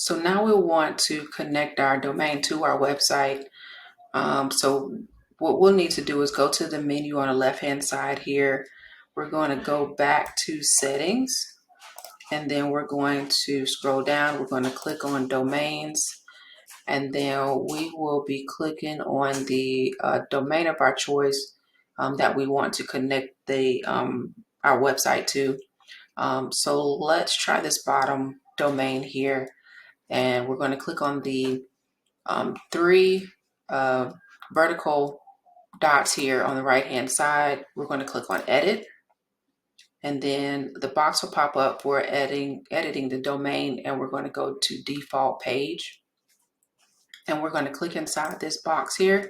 So now we want to connect our domain to our website. So what we'll need to do is go to the menu on the left-hand side here. We're going to go back to settings, and then we're going to scroll down. We're going to click on domains, and then we will be clicking on the domain of our choice that we want to connect the our website to. So let's try this bottom domain here, and we're going to click on the three vertical dots here on the right hand side. We're going to click on edit, and then the box will pop up for editing the domain, and we're going to go to default page, and we're going to click inside this box here,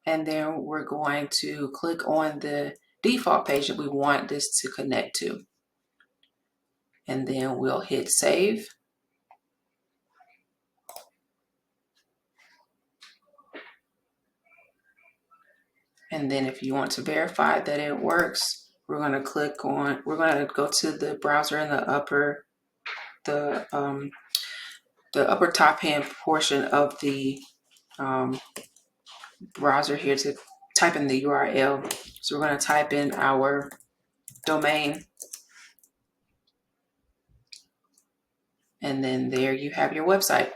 and then we're going to click on the default page that we want this to connect to, and then we'll hit save. And then if you want to verify that it works, we're going to go to the browser in the upper top hand portion of the browser here to type in the URL. So we're going to type in our domain, and then there you have your website.